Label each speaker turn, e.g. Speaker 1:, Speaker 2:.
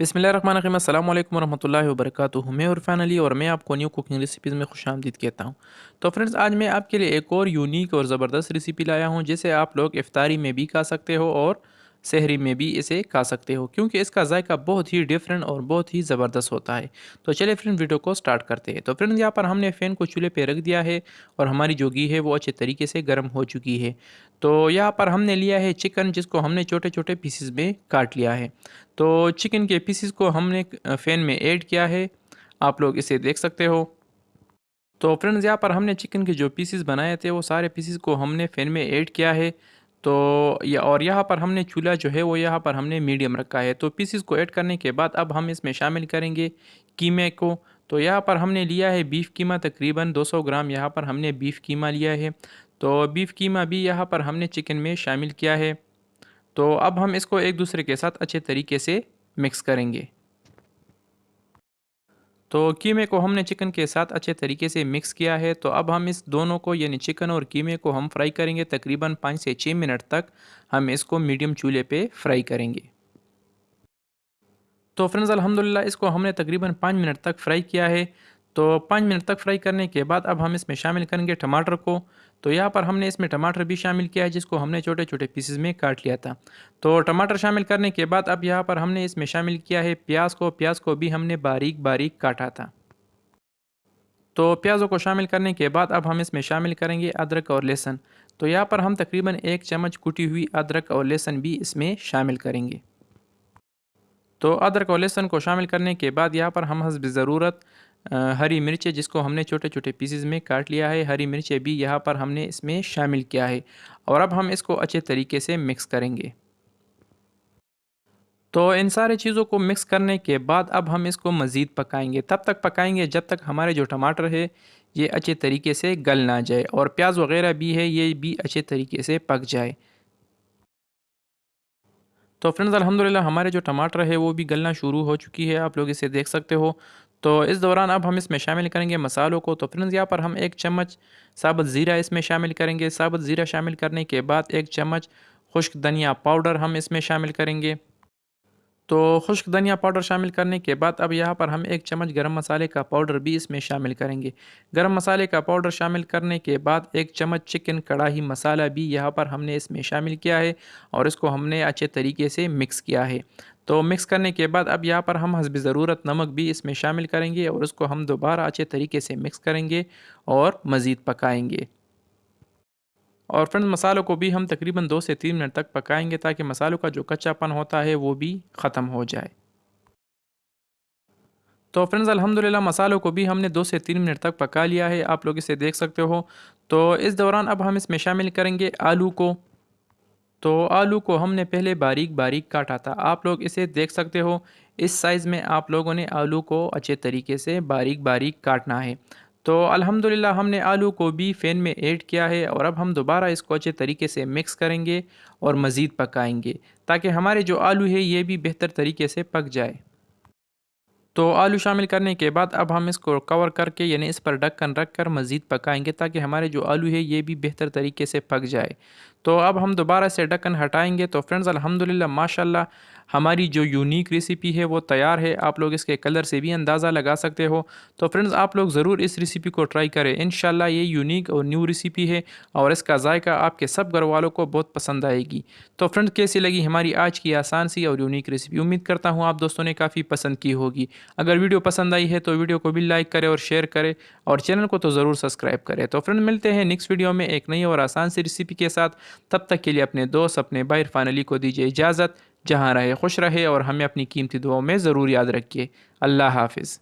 Speaker 1: बिस्मिल्लाहिर्रहमानिर्रहीम अस्सलाम वालेकुम रहमतुल्लाहि व बरकातुहू। मैं इरफान अली और मैं आपको न्यू कुकिंग रेसिपीज़ में खुशामदीद कहता हूँ। तो फ्रेंड्स, आज मैं आपके लिए एक और यूनिक और ज़बरदस्त रेसिपी लाया हूँ, जिसे आप लोग इफ्तारी में भी खा सकते हो और सहरी में भी इसे खा सकते हो, क्योंकि इसका जायका बहुत ही डिफरेंट और बहुत ही ज़बरदस्त होता है। तो चलिए फ्रेंड, वीडियो को स्टार्ट करते हैं। तो फ्रेंड्स, यहाँ पर हमने फ़ैन को चूल्हे पे रख दिया है और हमारी जो घी है वो अच्छे तरीके से गर्म हो चुकी है। तो यहाँ पर हमने लिया है चिकन, जिसको हमने छोटे छोटे पीसेस में काट लिया है। तो चिकन के पीसेस को हमने फ़ैन में ऐड किया है, आप लोग इसे देख सकते हो। तो फ्रेंड्स, यहाँ पर हमने चिकन के जो पीसेस बनाए थे वो सारे पीसेस को हमने फ़ैन में ऐड किया है। तो और यहाँ पर हमने चूल्हा जो है वो यहाँ पर हमने मीडियम रखा है। तो पीसेस को ऐड करने के बाद अब हम इसमें शामिल करेंगे कीमे को। तो यहाँ पर हमने लिया है बीफ़ कीमा, तकरीबन 200 ग्राम यहाँ पर हमने बीफ़ कीमा लिया है। तो बीफ़ कीमा भी यहाँ पर हमने चिकन में शामिल किया है। तो अब हम इसको एक दूसरे के साथ अच्छे तरीके से मिक्स करेंगे। तो कीमे को हमने चिकन के साथ अच्छे तरीके से मिक्स किया है। तो अब हम इस दोनों को, यानी चिकन और कीमे को, हम फ्राई करेंगे तकरीबन 5 से 6 मिनट तक। हम इसको मीडियम चूल्हे पे फ्राई करेंगे। तो फ्रेंड्स, अल्हम्दुलिल्लाह इसको हमने तकरीबन 5 मिनट तक फ्राई किया है। तो 5 मिनट तक फ्राई करने के बाद अब हम इसमें शामिल करेंगे टमाटर को। तो यहाँ पर हमने इसमें टमाटर भी शामिल किया है, जिसको हमने छोटे छोटे पीसेस में काट लिया था। तो टमाटर शामिल करने के बाद अब यहाँ पर हमने इसमें शामिल किया है प्याज को। प्याज को भी हमने बारीक बारीक काटा था। तो प्याज़ों को शामिल करने के बाद अब हम इसमें शामिल करेंगे अदरक और लहसुन। तो यहाँ पर हम तकरीबन 1 चम्मच कुटी हुई अदरक और लहसुन भी इसमें शामिल करेंगे। तो अदरक और लहसुन को शामिल करने के बाद यहाँ पर हम हस्ब ज़रूरत हरी मिर्चें, जिसको हमने छोटे छोटे पीसेस में काट लिया है, हरी मिर्चें भी यहाँ पर हमने इसमें शामिल किया है। और अब हम इसको अच्छे तरीके से मिक्स करेंगे। तो इन सारी चीज़ों को मिक्स करने के बाद अब हम इसको मज़ीद पकाएंगे। तब तक पकाएंगे जब तक हमारे जो टमाटर है ये अच्छे तरीके से गल ना जाए, और प्याज वगैरह भी है ये भी अच्छे तरीके से पक जाए। तो फ्रेंड्स, अल्हम्दुलिल्लाह हमारे जो टमाटर है वो भी गलना शुरू हो चुकी है, आप लोग इसे देख सकते हो। तो इस दौरान अब हम इसमें शामिल करेंगे मसालों को। तो फ्रेंड्स, यहाँ पर हम 1 चम्मच साबुत ज़ीरा इसमें शामिल करेंगे। साबुत ज़ीरा शामिल करने के बाद 1 चम्मच खुश्क धनिया पाउडर हम इसमें शामिल करेंगे। तो खुश्क धनिया पाउडर शामिल करने के बाद अब यहाँ पर हम 1 चम्मच गरम मसाले का पाउडर भी इसमें शामिल करेंगे। गरम मसाले का पाउडर शामिल करने के बाद 1 चम्मच चिकन कढ़ाई मसाला भी यहाँ पर हमने इसमें शामिल किया है, और इसको हमने अच्छे तरीके से मिक्स किया है। तो मिक्स करने के बाद अब यहाँ पर हम हस्ब ज़रूरत नमक भी इसमें शामिल करेंगे, और उसको हम दोबारा अच्छे तरीके से मिक्स करेंगे और मज़ीद पकाएंगे। और फ्रेंड्स, मसालों को भी हम तकरीबन 2 से 3 मिनट तक पकाएंगे, ताकि मसालों का जो कच्चापन होता है वो भी ख़त्म हो जाए। तो फ्रेंड्स, अल्हम्दुलिल्लाह मसालों को भी हमने 2 से 3 मिनट तक पका लिया है, आप लोग इसे देख सकते हो। तो इस दौरान अब हम इसमें शामिल करेंगे आलू को। तो आलू को हमने पहले बारीक बारीक काटा था, आप लोग इसे देख सकते हो। इस साइज़ में आप लोगों ने आलू को अच्छे तरीके से बारीक बारीक काटना है। तो अल्हम्दुलिल्लाह हमने आलू को भी फ़ैन में ऐड किया है, और अब हम दोबारा इसको अच्छे तरीके से मिक्स करेंगे और मज़ीद पकाएंगे, ताकि हमारे जो आलू है ये भी बेहतर तरीके से पक जाए। तो आलू शामिल करने के बाद अब हम इसको कवर करके, यानी इस पर ढक्कन रख कर मज़ीद पकाएंगे, ताकि हमारे जो आलू है ये भी बेहतर तरीके से पक जाए। तो अब हम दोबारा से ढक्कन हटाएंगे। तो फ्रेंड्स, अल्हम्दुलिल्लाह माशाल्लाह हमारी जो यूनिक रेसिपी है वो तैयार है, आप लोग इसके कलर से भी अंदाज़ा लगा सकते हो। तो फ्रेंड्स, आप लोग ज़रूर इस रेसिपी को ट्राई करें, इंशाल्लाह ये यूनिक और न्यू रेसिपी है, और इसका जायका आपके सब घर वालों को बहुत पसंद आएगी। तो फ्रेंड्स, कैसी लगी हमारी आज की आसान सी और यूनिक रेसिपी? उम्मीद करता हूँ आप दोस्तों ने काफ़ी पसंद की होगी। अगर वीडियो पसंद आई है तो वीडियो को भी लाइक करें और शेयर करें, और चैनल को तो ज़रूर सब्सक्राइब करें। तो फ्रेंड, मिलते हैं नेक्स्ट वीडियो में एक नई और आसान सी रेसिपी के साथ। तब तक के लिए अपने दोस्त, अपने भाई इरफान अली को दीजिए इजाज़त। जहाँ रहे खुश रहे, और हमें अपनी कीमती दुआओं में ज़रूर याद रखिए। अल्लाह हाफ़िज़।